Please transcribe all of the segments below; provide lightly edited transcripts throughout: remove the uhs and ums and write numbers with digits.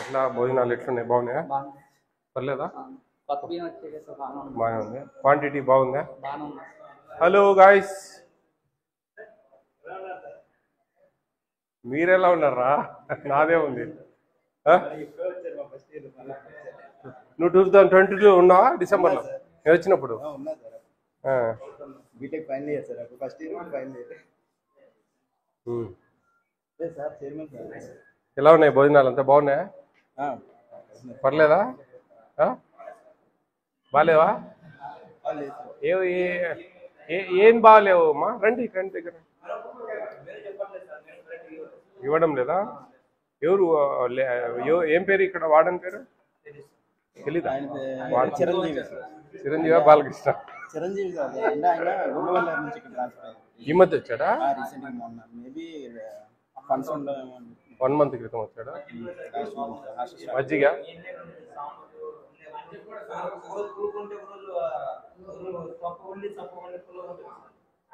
ఎట్లా భోజనాలు ఎట్లున్నాయి? బాగున్నాయా? పర్లేదా? బాగానే ఉంది. క్వాంటిటీ బాగుందా? హలో గాయస్, మీరెలా ఉన్నారా? నాదే ఉంది. నువ్వు 2022 ఉన్నావా? డిసెంబర్లో నేను వచ్చినప్పుడు. BTech final year sir. అప్పుడు first year final year sir. Chairman sir. ఎలా ఉన్నాయి భోజనాలు? అంతా బాగున్నాయా? పర్లేదా? బాగాలేవా? ఏం బాగాలేవు అమ్మా. రండి రండి, దగ్గర ఇవ్వడం లేదా? ఎవరు ఏం పేరు ఇక్కడ వాడని పేరు తెలీదా? చిరంజీవి బాలకృష్ణ. చిరంజీవి సార్ అంటే ఆయన గుండెవల్ల నుంచి ఇక్కడ ట్రాన్స్ఫర్ ఈ మధ్య వచ్చాడా? రీసెంట్గా మొన్న మేబీ ఫండ్స్ 1 month క్రితం వచ్చాడా? మజ్జిగ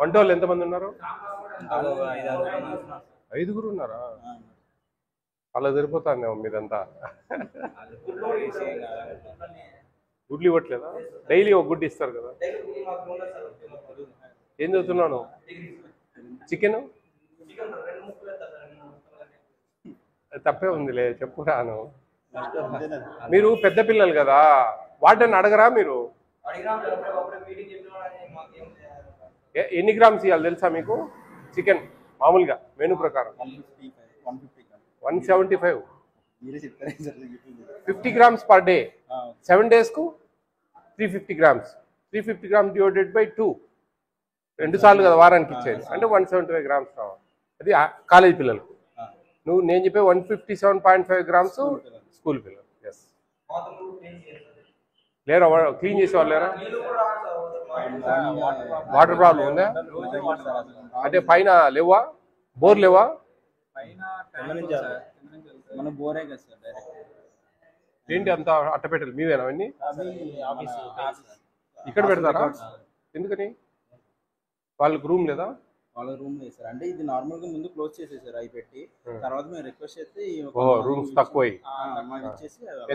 వంట వాళ్ళు ఎంతమంది ఉన్నారు? 5 ఉన్నారా? అలా సరిపోతాందేమో మీదంతా. గుడ్లు ఇవ్వట్లేదా? డైలీ ఒక గుడ్డు ఇస్తారు కదా. ఏం చదువుతున్నాను? చికెన్ తప్పే ఉందిలే, చెప్పు రాను. మీరు పెద్ద పిల్లలు కదా, వాటిని అడగరా మీరు? ఎన్ని గ్రామ్స్ ఇవ్వాలి తెలుసా మీకు? చికెన్ మామూలుగా మెనూ ప్రకారం 175. 50 grams పర్ డే. 7 days కు 350 grams. 350 grams divided by 2. 2 సార్లు కదా వారానికి ఇచ్చేది, అంటే 175 grams కావాలి. అది కాలేజ్ పిల్లలకు. నేను చెప్పే 157.5 grams స్కూల్ పిల్లలు. ఎస్, లేరా? క్లీన్ చేసే వాళ్ళు లేరా? వాటర్ ప్రాబ్లం ఉందా? అంటే పైన లేవా? బోర్ లేవా? ఏంటి అంత అట్టపెట్టలు మీవేనా అవన్నీ? ఇక్కడ పెడతారా? ఎందుకని? వాళ్ళకి రూమ్ లేదా? వాళ్ళ రూమ్ లేదు సార్. అంటే ఇది నార్మల్ గా ముందు క్లోజ్ చేసేసారు అవి పెట్టి, తర్వాత మేము రిక్వెస్ట్ చేస్తే రూమ్స్ తక్కువ.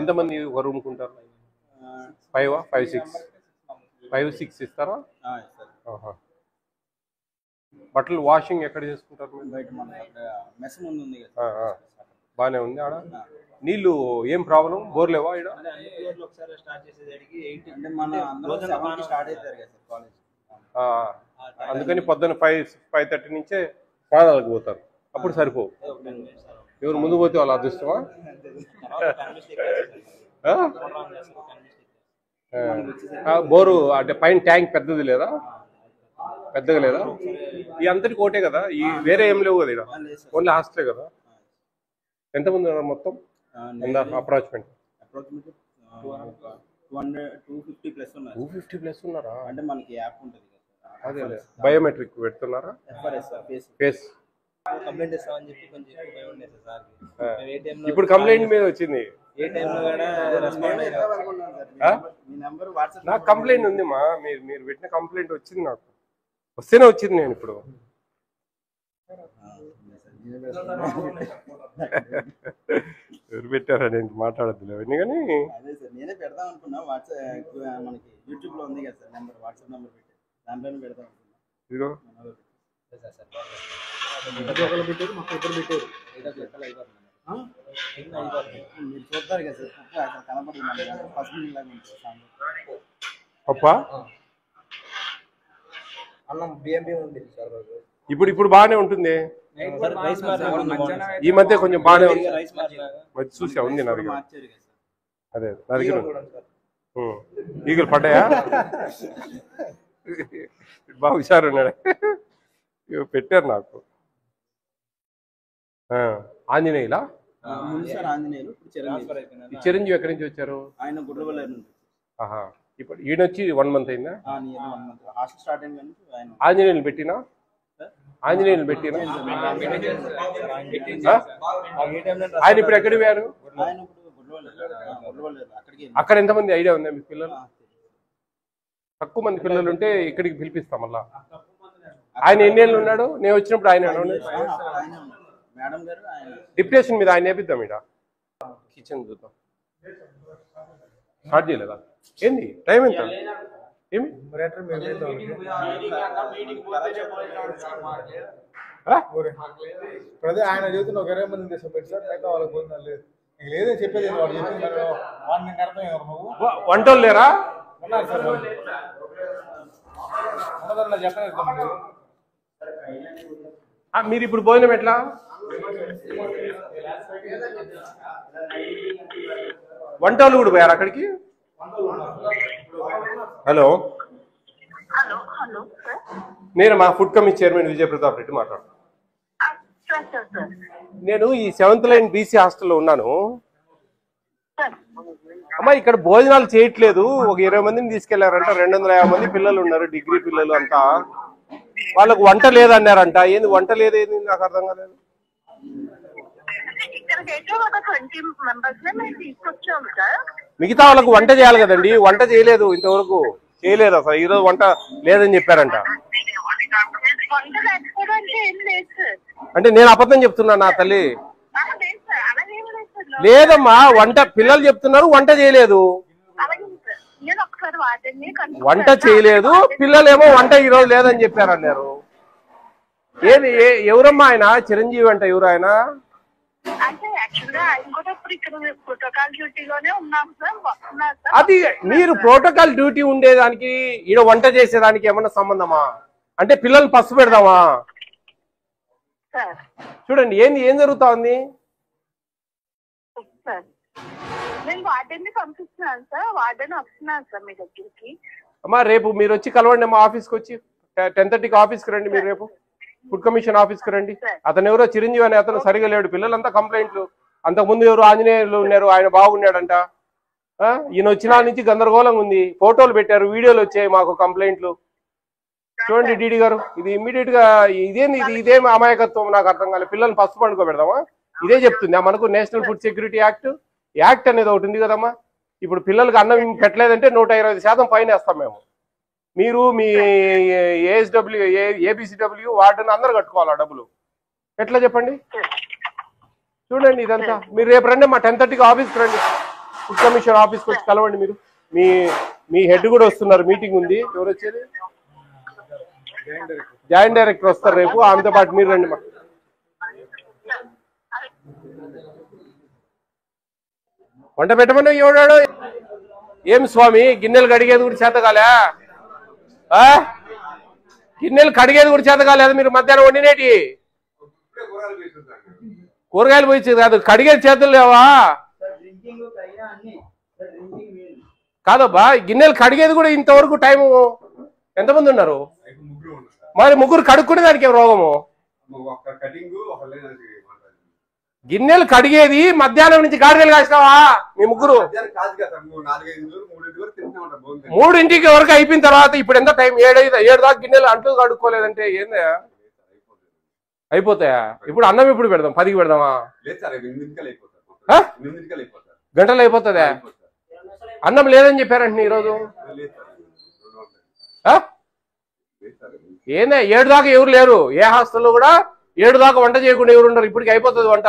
ఎంతమంది ఒక రూమ్ కుంటారు? 5, 6 ఇస్తారా? బట్టలు వాషింగ్ ఎక్కడ చేసుకుంటారు? బయట మెస్ ముందు ఉంది కదా. బాగానే ఉంది ఆడ. నీళ్ళు ఏం ప్రాబ్లం? బోర్ లేవా ఇక్కడ? అంటే మన అందరూ స్టార్ట్ అవుతారు కదా సార్ కాలేజ్. అందుకని పొద్దున్న 5:30 నుంచే స్నానాలకు పోతారు. అప్పుడు సరిపోవు. ఎవరు ముందు పోతే వాళ్ళు అదృష్టమా? బోరు అంటే పైన ట్యాంక్ పెద్దది లేదా? పెద్దగా లేదా? ఈ అంతటికి ఒకటే కదా, ఈ వేరే ఏం లేవు కదా ఇక్కడ? ఓన్లీ హాస్టలే కదా. ఎంతమంది ఉన్నారు మొత్తం? అప్రాక్సిమేట్ 250 ప్లస్ ఉన్నారా? అంటే మనకి యాప్ ఉంటుంది. అదే బయోమెట్రిక్ పెడుతున్నారా? ఫేస్ కంప్లైంట్ ఇస్తామని చెప్పి కొంచెం భయం ఉండేది సార్. ఇప్పుడు కంప్లైంట్ మీద వచ్చింది. నాకు కంప్లైంట్ ఉంది మా, మీరు పెట్టిన కంప్లైంట్ వచ్చింది. నాకు వస్తేనే వచ్చింది. నేను ఇప్పుడు ఎవరు పెట్టారా? నేను మాట్లాడద్దు అవన్నీ. కానీ అదే సార్ నేనే పెడదాం అనుకున్నా. వాట్సాప్ మనకి యూట్యూబ్ లో ఉంది కదా సార్ నెంబర్, వాట్సాప్ నెంబర్ పెట్టి దాంట్లోనే పెడదాం అనుకున్నా. ఇదిగో మీరు చూస్తారు కదా సార్, అక్కడ కనపడుతుంది. పప్పా అన్నం బియ్యం ఉంది సార్. ఇప్పుడు బాగానే ఉంటుంది. ఈ మధ్య కొంచెం బాగానే ఉంది. చూసా ఉంది నా దగ్గర. అదే నా దగ్గర ఈగలు పడ్డాయా? బాగా హుషారు ఉన్నాడు. పెట్టారు నాకు. ఆంజనేయులా? చిరంజీవి ఎక్కడి నుంచి వచ్చారు? ఆయన గుడ్లవల్ల నుంచి. ఆహా, ఇప్పుడు ఈయనొచ్చి 1 month అయిందా? హాస్టల్ స్టార్ట్ అయింది. ఆంజనేయులు పెట్టినా? ఆంజనేయులు పెట్టినా? ఆయన ఇప్పుడు ఎక్కడికి పోయారు? అక్కడ ఎంతమంది ఐడియా ఉందా మీకు? పిల్లలు తక్కువ మంది పిల్లలు ఉంటే ఇక్కడికి పిలిపిస్తాం మళ్ళా. ఆయన ఎన్ని ఏళ్ళు ఉన్నాడు? నేను వచ్చినప్పుడు ఆయన డిప్యుటేషన్ మీద ఆయన నేర్పిద్దాం. ఇక్కడ కిచెన్ చూద్దాం. స్టార్ట్ చేయలేదా? ఏంది టైం ఎంత? ఏమి ఆయన చెబుతున్న ఒక 20 మంది పెట్టి సార్ మిగతా వాళ్ళకి పోతున్నా లేదు లేదని చెప్పేది వాడు చెప్పింది నువ్వు వంటలు లేరా? ఉన్నారు సార్ చెప్పలేదు. మీరు ఇప్పుడు భోజనం ఎట్లా? వంటలు కూడా పోయారు అక్కడికి? హలో, నేను మా ఫుడ్ కమిటీ చైర్మన్ విజయ ప్రతాప్ రెడ్డి మాట్లాడుతున్నాను. నేను ఈ 7th లైన్ బీసీ హాస్టల్లో ఉన్నాను. అమ్మా, ఇక్కడ భోజనాలు చేయట్లేదు. ఒక 20 మందిని తీసుకెళ్లారంట. 250 మంది పిల్లలు ఉన్నారు, డిగ్రీ పిల్లలు అంతా. వాళ్ళకు వంట లేదన్నారంట. ఏంది వంట లేదేంది నాకు అర్థం కాలేదు. మిగతా వాళ్ళకు వంట చేయాలి కదండి, వంట చేయలేదు ఇంతవరకు, చేయలేదు అసలు. ఈరోజు వంట లేదని చెప్పారంట. అంటే నేను అబద్ధం చెప్తున్నా నా తల్లి? లేదమ్మా, వంట పిల్లలు చెప్తున్నారు వంట చేయలేదు. వంట చేయలేదు పిల్లలేమో వంట ఈరోజు లేదని చెప్పారన్నారు. ఏది ఎవరమ్మా ఆయన? చిరంజీవి అంట. ఎవరు ఆయన? అది మీరు ప్రోటోకాల్ డ్యూటీ ఉండేదానికి ఈడ వంట చేసేదానికి ఏమన్నా సంబంధమా? అంటే పిల్లల్ని పసు పెడదామా? చూడండి ఏంది ఏం జరుగుతా ఉంది. అమ్మా, రేపు మీరు వచ్చి కలవండి మా ఆఫీస్కి వచ్చి. 10:30కి ఆఫీస్కి రండి. మీరు రేపు ఫుడ్ కమిషన్ ఆఫీస్కి రండి. అతను ఎవరో చిరంజీవి అనే అతను సరిగా లేడు. పిల్లలంతా కంప్లైంట్లు. అంతకుముందు ఎవరు ఆంజనేయులు ఉన్నారు, ఆయన బాగున్నాడంట. ఈయన వచ్చిన నుంచి గందరగోళంగా ఉంది. ఫోటోలు పెట్టారు, వీడియోలు వచ్చాయి మాకు కంప్లైంట్లు. చూడండి డీడీ గారు, ఇది ఇమ్మీడియట్ గా ఇదేం అమాయకత్వం నాకు అర్థం కాలేదు. పిల్లల్ని పసుపు పండుకోబెడదామా? ఇదే చెప్తుందా మనకు నేషనల్ ఫుడ్ సెక్యూరిటీ యాక్ట్ అనేది ఒకటి ఉంది కదమ్మా. ఇప్పుడు పిల్లలకి అన్నం పెట్టలేదంటే 125% ఫైన్ వేస్తాం మేము. మీరు మీ ఏఎస్డబ్ల్యూ ఏబిసిడబ్ల్యూ వార్డుని అందరు కట్టుకోవాలా డబ్బులు? ఎట్లా చెప్పండి? చూడండి ఇదంతా. మీరు రేపు రండి, మా 10:30కి ఆఫీస్కి రండి. ఫుడ్ కమిషన్ ఆఫీస్కి వచ్చి కలవండి. మీరు మీ హెడ్ కూడా వస్తున్నారు, మీటింగ్ ఉంది. ఎవరు వచ్చేది? జాయింట్ డైరెక్టర్ వస్తారు రేపు. ఆమెతో పాటు మీరు రండి. మా వంట పెట్టమని ఎవడాడు? ఏం స్వామి, గిన్నెలు కడిగేది కూడా చేత కాలే? గిన్నెలు కడిగేది కూడా చేత కాలేదు. మీరు మధ్యాహ్నం వండినేటి కూరగాయలు పోయి కాదు, కడిగేది చేతులు లేవా? కాదబ్బా, గిన్నెలు కడిగేది కూడా ఇంతవరకు టైము. ఎంతమంది ఉన్నారు? మరి ముగ్గురు కడుక్కునే దానికి రోగము. గిన్నెలు కడిగేది మధ్యాహ్నం నుంచి గాడిదలు కాసినావా మీ ముగ్గురు? 3 వరకు అయిపోయిన తర్వాత ఇప్పుడు ఎంత టైం? 7 దాకా గిన్నెలు అంట్లు కడుక్కోలేదంటే ఏందా? అయిపోతాయా? ఇప్పుడు అన్నం ఎప్పుడు పెడదాం? 10కి పెడదామా? గంటలు అయిపోతుందా? అన్నం లేదని చెప్పారంటే ఈరోజు ఏందా? 7 దాకా ఎవరు లేరు. ఏ హాస్టల్లో కూడా 7 దాకా వంట చేయకుండా ఎవరు ఉండరు. ఇప్పటికి అయిపోతుంది వంట.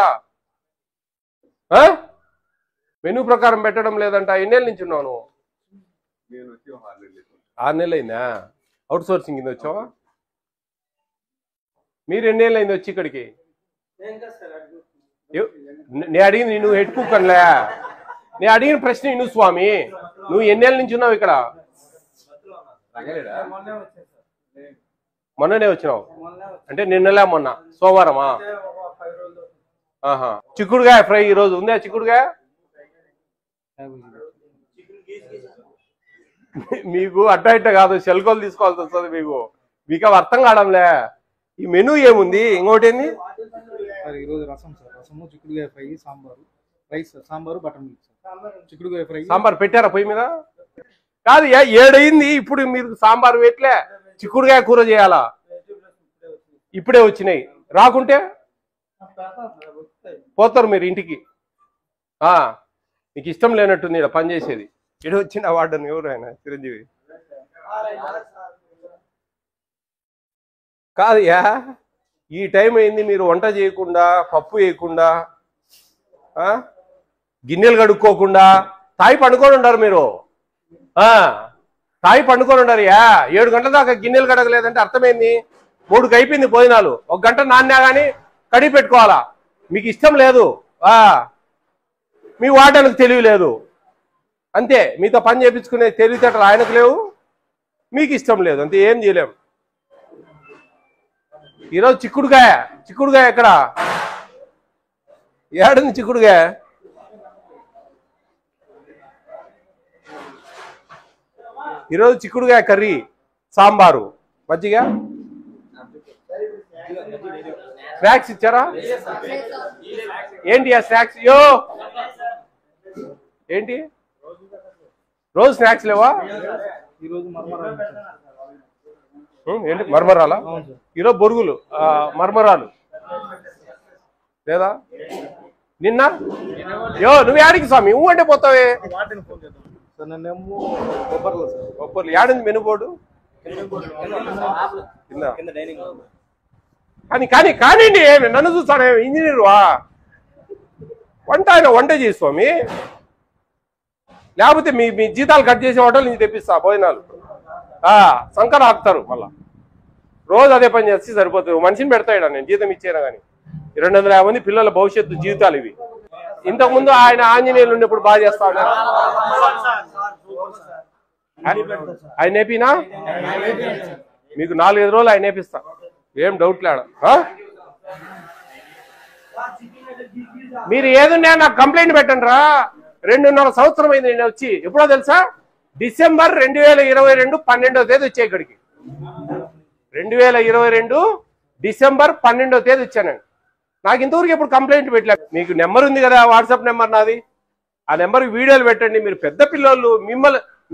మెనూ ప్రకారం పెట్టడం లేదంట. ఎన్నేళ్ళ నుంచి ఉన్నావు నువ్వు? 6 నెలలు అయిందా? అవుట్ సోర్సింగ్ కింద వచ్చావా? మీరు ఎన్నేళ్ళు అయింది వచ్చి ఇక్కడికి? నేను అడిగింది నువ్వు హెడ్ కుక్ అనలే. నేను అడిగిన ప్రశ్న ఇను స్వామి. నువ్వు ఎన్నేళ్ళ నుంచి ఉన్నావు ఇక్కడ? మొన్ననే వచ్చినావు అంటే నిన్నలే మొన్న సోమవారమా? చిక్కుడుగాయ ఫ్రై ఈరోజు ఉందా? చిక్కుడుగాయ మీకు అట్ట ఇట్ట కాదు, శల్కోలు తీసుకోవాల్సి వస్తుంది మీకు అవి అర్థం కావడంలే. ఈ మెనూ ఏముంది? ఇంకోటి ఏంది? ఈరోజు రసం సార్, రసము, చిక్కుడుగాయ fry, sambar, rice, sambar, butter milk, చిక్కుడుగాయ ఫ్రై. సాంబార్ పెట్టారా పొయ్యి మీద? కాదు, 7 అయింది. ఇప్పుడు మీరు సాంబార్ పెట్టలే, చిక్కుడుగాయ కూర చేయాలా? ఇప్పుడే వచ్చినాయి. రాకుంటే పోతారు మీరు ఇంటికి. నీకు ఇష్టం లేనట్టుంది ఇక్కడ పని చేసేది. ఇటు వచ్చిన వార్డన్ ఎవరు ఆయన? చిరంజీవి కాదయ్యా. ఈ టైం అయింది, మీరు వంట చేయకుండా, పప్పు వేయకుండా, గిన్నెలు కడుక్కోకుండా తాయి పండుకొని ఉంటారు మీరు. తాయి పండుకొని ఉంటారు. 7 గంటల దాకా గిన్నెలు కడగలేదంటే అర్థమైంది 3కి అయిపోయింది భోజనాలు. 1 గంట నాన్నా కానీ కడిగి పెట్టుకోవాలా. మీకు ఇష్టం లేదు, మీ వాడడానికి తెలివి లేదు, అంతే. మీతో పని చేయించుకునే తెలివితేటలు ఆయనకు లేవు, మీకు ఇష్టం లేదు, అంతే. ఏం చేయలేం. ఈరోజు చిక్కుడుగాయ ఎక్కడ ఏడుంది చిక్కుడుగాయ? ఈరోజు చిక్కుడుగాయ కర్రీ, సాంబారు, మజ్జిగ. స్నాక్స్ ఇచ్చారా? ఏంటి ఆ స్నాక్స్? ఏంటి రోజు స్నాక్స్ లేవా? ఏంటి మర్మరాలా? ఈరోజు బొరుగులు, మర్మరాలు లేదా? నిన్న నువ్వు యాడికి స్వామి అంటే పోతావే? బొబ్బర్లు యాడింది మెనుబోర్డు కానీ కానివ్వండి. నన్ను చూస్తాను ఇంజనీర్ ఆయన వంట చేసి స్వామి, లేకపోతే మీ జీతాలు కట్ చేసే హోటల్ నుంచి తెప్పిస్తా భోజనాలు. సంకర ఆపుతారు మళ్ళా. రోజు అదే పని చేస్తే సరిపోతుంది. మనిషిని పెడతాడు నేను జీతం ఇచ్చేనా కానీ. 250 మంది పిల్లల భవిష్యత్తు జీవితాలు ఇవి. ఇంతకుముందు ఆయన ఆంజనేయులు ఉన్నప్పుడు బాగా చేస్తా ఉన్నారు. ఆయన నేపినా మీకు 4-5 రోజులు ఆయన నేపిస్తా, ఏం డౌట్ లేడ. మీరు ఏదున్నా నాకు కంప్లైంట్ పెట్టండి రా. 2.5 సంవత్సరం అయింది నేను వచ్చి. ఎప్పుడో తెలుసా? డిసెంబర్ 2022 12వ తేదీ వచ్చే ఇక్కడికి. 2022 డిసెంబర్ 12వ తేదీ వచ్చానండి. నాకు ఇంతవరకు ఎప్పుడు కంప్లైంట్ పెట్టలేదు. మీకు నెంబర్ ఉంది కదా, వాట్సాప్ నెంబర్ నాది. ఆ నెంబర్కి వీడియోలు పెట్టండి. మీరు పెద్ద పిల్లలు,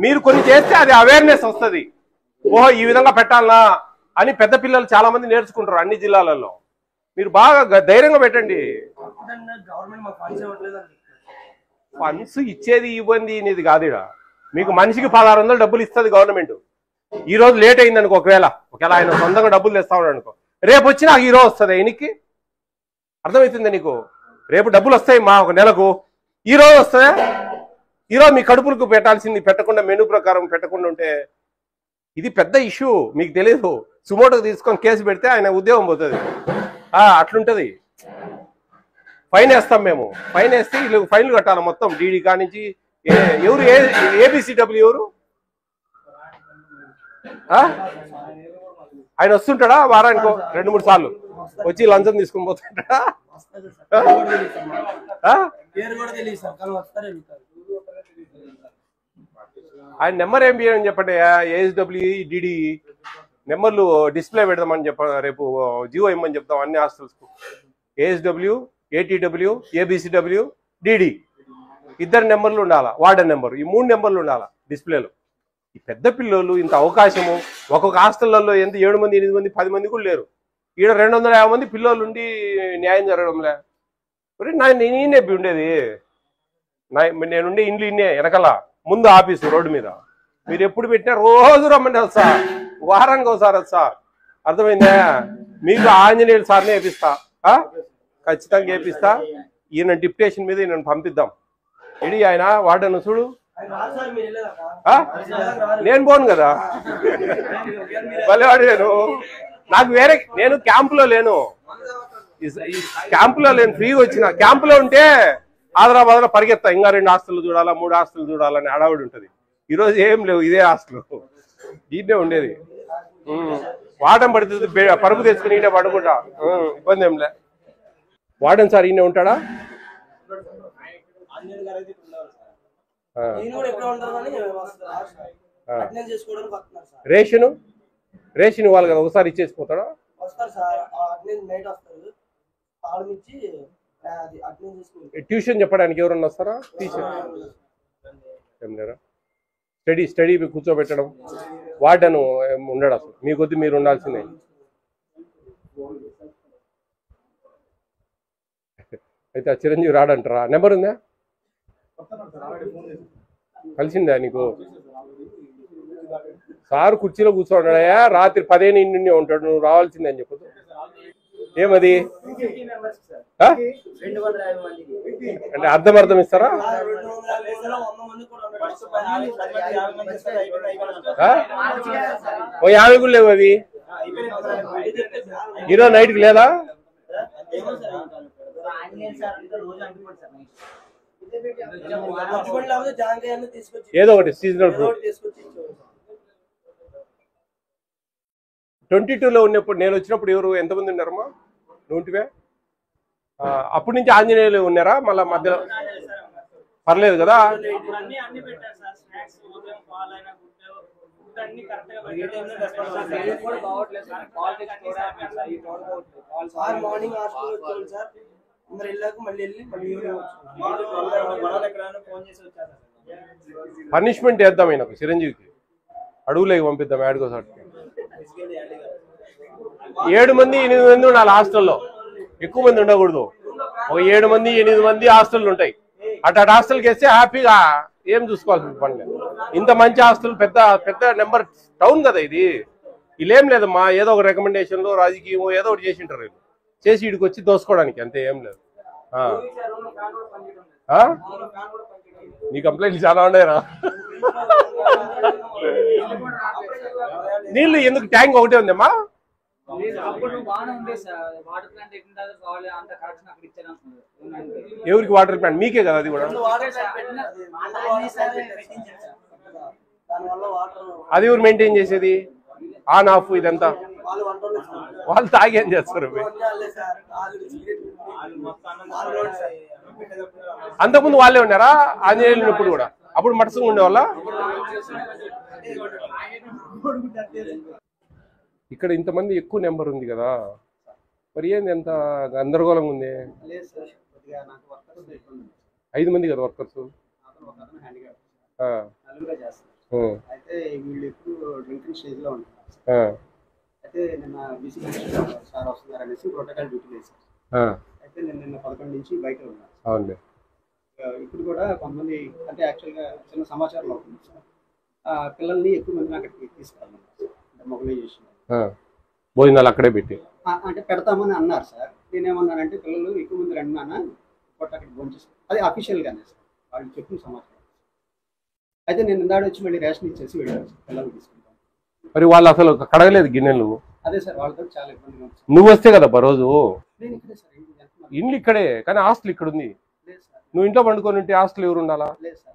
మీరు కొన్ని చేస్తే అది అవేర్నెస్ వస్తుంది. ఓహో ఈ విధంగా పెట్టాలనా అని పెద్ద పిల్లలు చాలా మంది నేర్చుకుంటారు అన్ని జిల్లాలలో. మీరు బాగా ధైర్యంగా పెట్టండి. ఫండ్స్ ఇచ్చేది ఇవ్వండి అనేది కాదు. మీకు మనిషికి 1600 డబ్బులు ఇస్తుంది గవర్నమెంట్. ఈ రోజు లేట్ అయింది అనుకో, ఒకవేళ ఆయన సొంతంగా డబ్బులు తెస్తా ఉన్నాడు అనుకో, రేపు వచ్చి నాకు ఈ రోజు వస్తుంది. ఆయనకి అర్థమవుతుంది నీకు? రేపు డబ్బులు వస్తాయి మా ఒక నెలకు, ఈ రోజు వస్తాయా? ఈరోజు మీ కడుపులకు పెట్టాల్సింది పెట్టకుండా, మెనూ ప్రకారం పెట్టకుండా ఉంటే ఇది పెద్ద ఇష్యూ. మీకు తెలియదు. సుమోటోకి తీసుకొని కేసు పెడితే ఆయన ఉద్యోగం పోతుంది. అట్లుంటది. ఫైన్ వేస్తాం మేము. ఫైన్ వేస్తే వీళ్ళు ఫైన్లు కట్టాలి మొత్తం. డీడీ కానించి ఎవరు ఏబిసిడబ్ల్యూ ఎవరు ఆయన వస్తుంటాడా? వారానికి 2-3 సార్లు వచ్చి లంచం తీసుకుని పోతుంటాడా? ఆయన నెంబర్ ఏం చేయమని చెప్పండి. ఏఎస్డబ్ల్యూ డిడి నెంబర్లు డిస్ప్లే పెడదామని రేపు జియో ఇమ్మని చెప్తాం అన్ని హాస్టల్స్కు. ఏఎస్డబ్ల్యూ, ఏటీడబ్ల్యూ, ఏబిసిడబ్ల్యూ, డిడి 2 నెంబర్లు ఉండాలా. వార్డెన్ నెంబరు, ఈ 3 నెంబర్లు ఉండాలా డిస్ప్లేలో. ఈ పెద్ద పిల్లలు ఇంత అవకాశము ఒక్కొక్క హాస్టళ్లలో ఎంత 7 మంది, 8 మంది, 10 మంది కూడా లేరు. ఈడ 250 మంది పిల్లలు ఉండి న్యాయం జరగడంలే. నేనే ఉండేది, నేనుండే ఇండ్లు ఇన్నే వెనకాల, ముందు ఆఫీసు రోడ్డు మీద. మీరు ఎప్పుడు పెట్టినా రోజు రమ్మంటే వస్తా, వారానికి ఒకసారి వస్తా. అర్థమైందా? మీకు ఆంజనేయులు సార్నే వేపిస్తా, ఖచ్చితంగా వేపిస్తా. ఈయన డిప్యుటేషన్ మీద ఈయన పంపిద్దాం. ఇడి ఆయన వాడను చూడు. నేను పోను కదా, భలేవాడు. నాకు వేరే, నేను క్యాంపులో లేను, ఫ్రీగా వచ్చిన. క్యాంపులో ఉంటే ఆదరాబాద్లో పరిగెత్తా, ఇంకా 2 హాస్టల్ చూడాలా, 3 హాస్టల్ చూడాలని అడావుడి ఉంటుంది. ఈరోజు ఏం లేవు, ఇదే హాస్టల్, దీన్నే ఉండేది. వాడడం పడుతుంది, పరుపు తెచ్చుకుని ఈయన పడుకుంటా, ఇబ్బంది ఏం లే. వాడన్ సార్ ఈయన ఉంటాడా? రేషన్ ఇవ్వాలి కదా, ఒకసారి ఇచ్చేసిపోతాడా? ట్యూషన్ చెప్పడానికి ఎవరన్నా వస్తారా? టీచర్ ఏం లేరా? స్టడీ కూర్చోబెట్టడం, వార్డెన్ ఉండడు అసలు. మీ కొద్ది మీరు ఉండాల్సిందే. అయితే ఆ చిరంజీవి రాడంటారా? నెంబర్ ఉందా? కలిసిందా నీకు? సార్ కుర్చీలో కూర్చోన్నాడయా, రాత్రి 10 ఇంటి ఉంటాడు, నువ్వు రావాల్సిందే అని చెప్పదు. ఏమది ఆ? అంటే అర్థం ఇస్తారా? ఓ 50 కూడా లేవు అవి. ఈరోజు నైట్కి లేదా? ఏదో ఒకటి సీజనల్ ఫ్రూట్. 22లో ఉన్నప్పుడు నేను వచ్చినప్పుడు ఎవరు ఎంతమంది ఉన్నారమ్మా? నువ్వుంటివే. అప్పటి నుంచి ఆంజనేయులు ఉన్నారా మళ్ళా మధ్యలో? పర్లేదు కదా. పనిష్మెంట్ వేద్దాం ఈయనకు, చిరంజీవికి అడుగులేకి పంపిద్దాం. ఏడుకోసారి 7 మంది 8 మంది ఉండాలి హాస్టల్లో, ఎక్కువ మంది ఉండకూడదు. ఒక 7 మంది 8 మంది హాస్టల్ ఉంటాయి. అటు హాస్టల్కి వేస్తే హ్యాపీగా ఏం చూసుకోవాల్సిన పని లేదు. ఇంత మంచి హాస్టల్, పెద్ద పెద్ద నెంబర్ టౌన్ కదా ఇది. వీళ్ళేం లేదమ్మా, ఏదో ఒక రికమెండేషన్లో రాజకీయం ఏదో ఒకటి చేసింటారు వీళ్ళు, చేసి ఇడికి వచ్చి దోసుకోవడానికి, అంతే, ఏం లేదు. నీ కంప్లైంట్లు చాలా ఉన్నాయరా. నీళ్ళు ఎందుకు? ట్యాంక్ ఒకటే ఉందమ్మా. ఎవరికి వాటర్ ప్లాంట్? మీకే కదా అది కూడా. అది ఎవరు మెయింటైన్ చేసేది? ఆన్ ఆఫ్ ఇదంతా వాళ్ళు తాగి ఏం చేస్తారు? అంతకుముందు వాళ్ళే ఉన్నారా ఆంజనేయులు ఉన్నప్పుడు కూడా? అప్పుడు మటసంగా ఉండేవాళ్ళ? ఇక్కడ ఇంతమంది ఎక్కువ నెంబర్ ఉంది కదా, మరి ఏంది ఎంత గందరగోళంగా ఉంది? 5 మంది కదా వర్కర్స్. అయితే వీళ్ళు ఎప్పుడు డ్రింకింగ్ స్టేజ్ లో ఉంటారు. అయితే నిన్న బీసీ సార్ వస్తున్నారు అనేసి ప్రోటోకాల్ డ్యూటీ చేశారు. అయితే నేను నిన్న 11 నుంచి బయట ఉన్నాను. అవునండి. ఇప్పుడు కూడా కొంతమంది అంటే యాక్చువల్గా చిన్న సమాచారం అవుతుంది సార్, పిల్లల్ని ఎక్కువ మందిని అక్కడికి తీసుకెళ్ళాలి అంటే మొబిలైజేషన్, భోజనాలు అక్కడే పెట్టి అంటే పెడతామని అన్నారు సార్. నేనేమన్నానంటే పిల్లలు ఎక్కువ మంది రండి నాన్న అక్కడికి భోంచేస్తాను, అది అఫీషియల్గానే సార్ వాళ్ళు చెప్పిన సమాచారం. అయితే నేను ఇందాడు వచ్చి మళ్ళీ రేషన్ ఇచ్చేసి వెళ్ళాను సార్, పిల్లలు తీసుకుంటాను. మరి వాళ్ళు అసలు కడగలేదు గిన్నెలు. అదే సార్ వాళ్ళతో చాలా ఇబ్బందిగా ఉంది. నువ్వు వస్తే కదా రోజు. నేను ఇక్కడే సార్, ఇల్లు ఇక్కడే కానీ హాస్టల్ ఇక్కడ ఉంది. నువ్వు ఇంట్లో పండుకొని ఉంటే హాస్టల్ ఎవరు ఉండాలా?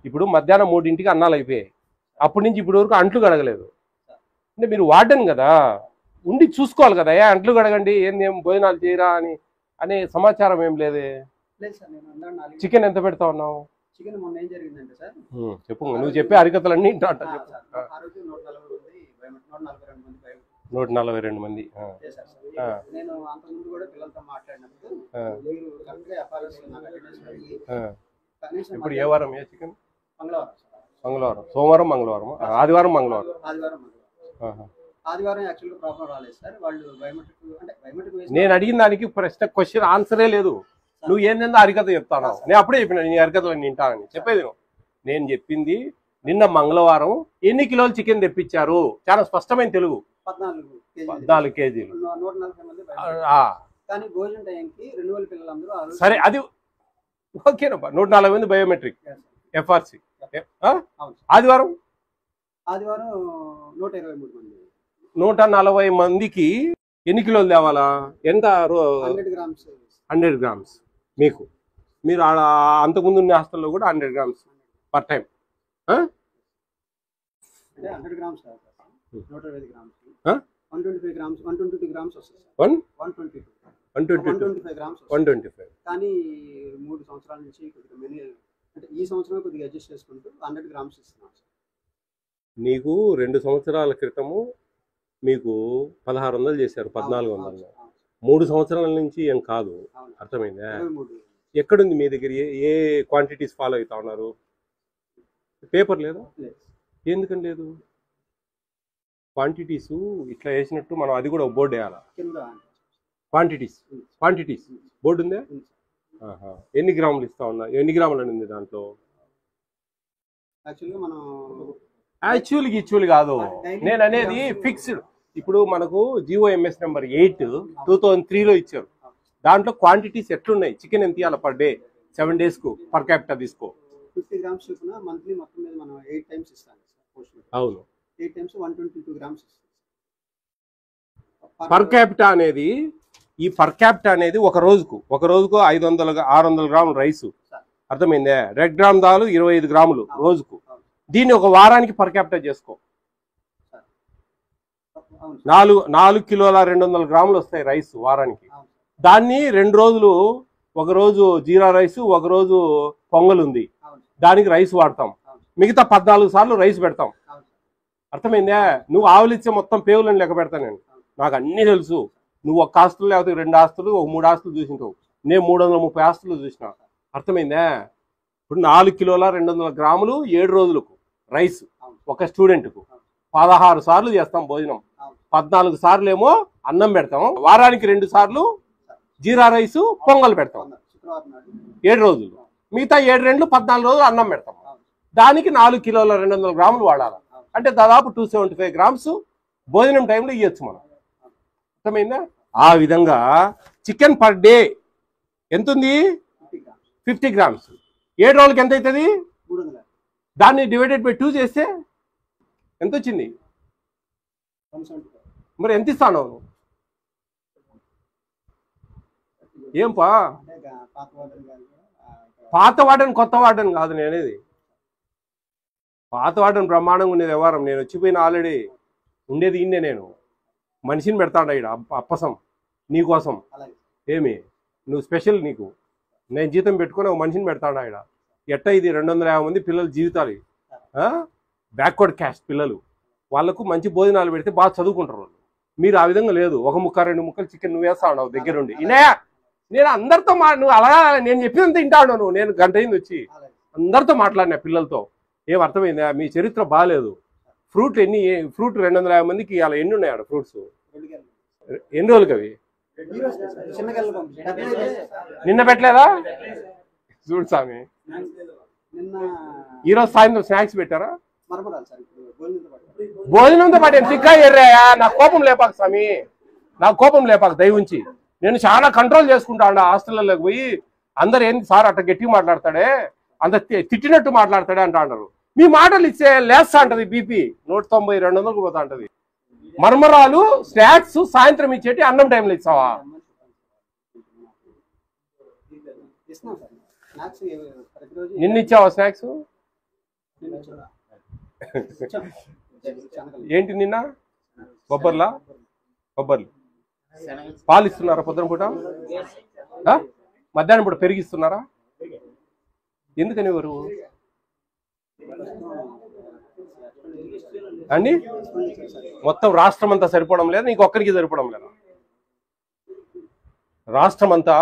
ఇప్పుడు మధ్యాహ్నం 3ంటికి అన్నాలు అయిపోయాయి, అప్పటి నుంచి ఇప్పటి వరకు అంట్లు కడగలేదు. అంటే మీరు వార్డెన్ కదా, ఉండి చూసుకోవాలి కదా, అంట్లు కడగండి ఏం భోజనాలు చేయరా అనే సమాచారం ఏం లేదే. చికెన్ ఎంత పెడతా ఉన్నావు? చికెన్ మొన్న ఏం జరిగిందంటే సార్, చెప్పు, నువ్వు చెప్పే అరికతలన్నీ 142 మంది. నేను అంతకుముందు కూడా పిల్లలతో మాట్లాడినప్పుడు ఇప్పుడు ఏ వారం? ఏ చికెన్? మంగళవారం, సోమవారం, మంగళవారం, ఆదివారం, మంగళవారం. ఆదివారం యాక్చువల్గా ప్రాబ్లం రాలేదు సార్. వాళ్ళు బయోమెట్రిక్ అంటే బయోమెట్రిక్ నేను అడిగిన దానికి క్వశ్చన్ ఆన్సరే లేదు. నువ్వు ఏందో అరికత చెప్తాను. నేను అప్పుడే చెప్పిన నీ అరికతలు వింటానని. చెప్పేది నేను చెప్పింది నిన్న మంగళవారం ఎన్ని కిలోలు చికెన్ తెప్పించారు? చాలా స్పష్టమైన తెలుగు. 14 కేజీలు. 140 మంది. కానీ భోజనం టైంకి 2000 పిల్లలందరూ. సరే అది ఓకేనమ్మా. 140 మంది బయోమెట్రిక్ ఎఫ్ఆర్సి. ఆదివారం 123 మంది. 140 మందికి ఎన్ని కిలోలు తేవాలా? ఎంత? 100 గ్రామ్స్. మీరు అంతకుముందు ఉన్న హాస్టల్లో కూడా 100 grams per time. 100 grams 125 grams 125 grams 122 grams వస్తుంది సార్. 125 గ్రామ్స్ 125. కానీ 3 సంవత్సరాల నుంచి కొద్దిగా మెనీ అంటే ఈ సంవత్సరం కొద్దిగా అడ్జస్ట్ చేసుకుంటూ 100 గ్రామ్స్ ఇస్తున్నాం సార్. నీకు 2 సంవత్సరాల క్రితము మీకు 1600 చేశారు, 1400. 3 సంవత్సరాల నుంచి ఏం కాదు. అర్థమైందా? ఎక్కడుంది మీ దగ్గర? ఏ క్వాంటిటీస్ ఫాలో అవుతా ఉన్నారు? పేపర్ లేదా? ఎందుకని లేదు? క్వాంటిటీస్ ఇట్లా వేసినట్టు మనం అది కూడా బోర్డు వేయాలా? క్వాంటిటీస్ బోర్డు ఉందా? ఎన్ని గ్రాములు ఇస్తా ఉన్నా? ఎన్ని గ్రాములు అని ఉంది దాంట్లో? యాక్చువల్గా కాదు నేను అనేది ఫిక్స్డ్. ఇప్పుడు మనకు జిఓఎంఎస్ నెంబర్ 8 2003లో ఇచ్చారు. దాంట్లో క్వాంటిటీస్ ఎట్లున్నాయి? చికెన్ ఎంత ఇవ్వాలి పర్ డే 7 days కు పర్ క్యాపిటల్ తీసుకో. 50 grams చొప్పున మంత్లీ మొత్తం మీద మనం 8 times ఇస్తాం సార్. అవును, 8 times 122 grams ఇస్తాం. పర్ క్యాపిటల్ అనేది పర్ క్యాపిటల్ అనేది ఒక రోజుకు 500-600 గ్రాములు రైస్. అర్థమైందే? రెడ్ గ్రామ్ దాలు 25 గ్రాములు రోజుకు. దీన్ని ఒక వారానికి పర్ క్యాపిటల్ చేసుకో. 4 కిలోల 200 గ్రాములు వస్తాయి రైస్ వారానికి. దాన్ని 2 రోజులు, ఒక రోజు జీరా రైస్, ఒక రోజు పొంగల్ ఉంది, దానికి రైస్ వాడతాం. మిగతా 14 సార్లు రైస్ పెడతాం. అర్థమైందా? నువ్వు ఆవులిచ్చే మొత్తం పేవులను లెక్క పెడతా నేను. నాకు అన్నీ తెలుసు. నువ్వు ఒక ఆస్తులు లేకపోతే 2 ఆస్తులు, ఒక 3 ఆస్తులు చూసింటావు. నేను 330 ఆస్తులు చూసిన. అర్థమైందా? ఇప్పుడు 4 కిలోల 200 గ్రాములు 7 రోజులకు రైస్ ఒక స్టూడెంట్కు 16 సార్లు చేస్తాం భోజనం. 14 సార్లు ఏమో అన్నం పెడతాం. వారానికి 2 సార్లు జీరా రైస్, పొంగల్ పెడతాం 7 రోజులు. మిగతా 7 2 14 రోజులు అన్నం పెడతాం. దానికి 4 కిలోల 200 గ్రాములు వాడాలి. అంటే దాదాపు 275 గ్రామ్స్ భోజనం టైంలో ఇవ్వచ్చు మనం. అర్థమైందా? ఆ విధంగా చికెన్ పర్ డే ఎంత ఉంది? 50 grams. 7 రోజులకి ఎంత అవుతుంది? దాన్ని డివైడెడ్ బై 2 చేస్తే ఎంత వచ్చింది? మరి ఎంత ఇస్తాను? ఏం పాత వాడని కొత్త వాడని కాదు నేనేది. పాత వాడని బ్రహ్మాండంగా ఉండేది వ్యవహారం. నేను వచ్చిపోయిన ఆల్రెడీ ఉండేది ఇన్నే. నేను మనిషిని పెడతాడు ఇక్కడ అప్పసం నీకోసం. ఏమి నువ్వు స్పెషల్? నీకు నేను జీతం పెట్టుకుని ఒక మనిషిని పెడతాడు ఇక్కడ. ఇది 250 మంది పిల్లల జీవితాలు, బ్యాక్వర్డ్ క్యాస్ట్ పిల్లలు. వాళ్ళకు మంచి భోజనాలు పెడితే బాగా చదువుకుంటారు వాళ్ళు. మీరు ఆ విధంగా లేదు. 1 ముక్క 2 ముక్కలు చికెన్ నువ్వు వేస్తా ఉన్నావు దగ్గరుండి. నేను అందరితో నువ్వు అలా నేను చెప్పినంత తింటా ఉన్నావు నువ్వు. నేను గంట అయింది వచ్చి అందరితో మాట్లాడినా పిల్లలతో. ఏం అర్థమైందా? మీ చరిత్ర బాగాలేదు. ఫ్రూట్ 250 మందికి అలా ఎన్ని ఉన్నాయి ఆడ ఫ్రూట్స్? ఎన్ని రోజులకి అవి? నిన్న పెట్టలేదా? చూడు స్వామి, ఈరోజు సాయంత్రం స్నాక్స్ పెట్టారా? భోజనంతో పాటు తిక్కా ఎర్రాయా? నాకు కోపం లేపాక స్వామి, నాకు కోపం లేపాక దయవుంచి. నేను చాలా కంట్రోల్ చేసుకుంటా హాస్టల్లోకి పోయి. అందరు ఏంటి సార్ అట్లా గట్టిగా మాట్లాడతాడే, అంత తిట్టినట్టు మాట్లాడతాడే అంటా అంటారు. మీ మాటలు ఇచ్చే లేస్తా అంటది బీపీ 190-200 పోతా అంటది. మర్మరాలు స్నాక్స్ సాయంత్రం ఇచ్చేటి అన్నం టైంలో ఇస్తావా? నిన్న ఇచ్చావా స్నాక్స్? ఏంటి నిన్న? బొబ్బర్లు పాలు ఇస్తున్నారా పొద్దున పూట? మధ్యాహ్నం పూట పెరిగిస్తున్నారా? ఎందుకని ఎవరు అండి? మొత్తం రాష్ట్రం అంతా సరిపోవడం లేదా? నీకు ఒక్కరికి సరిపోవడం లేదా? రాష్ట్రం అంతా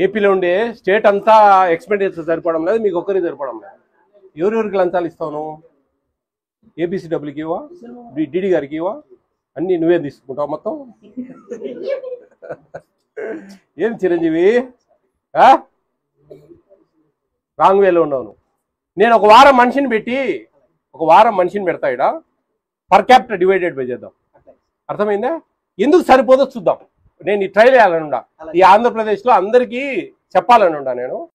ఏపీలో ఉండే స్టేట్ అంతా ఎక్స్పెండిచర్ సరిపోవడం లేదు, మీకు ఒక్కరికి సరిపోవడం లేదు. ఎవరెవరికి లంచాలు ఇస్తావు? ఏబీసీ డబ్ల్యూకి ఇవ్వా? డిడి గారికి ఇవ్వా? అన్నీ నువ్వే తీసుకుంటావు మొత్తం. ఏం చిరంజీవి రాంగ్ వేలో ఉన్నావు. నేను ఒక వారం మనిషిని పెడతా ఇక్కడ. పర్ క్యాపిటల్ డివైడెడ్ బై చేద్దాం. అర్థమైందా? ఎందుకు సరిపోదో చూద్దాం. నేను ఈ ట్రైల్ వేయాలనుండా. ఈ ఆంధ్రప్రదేశ్లో అందరికీ చెప్పాలనుండా నేను.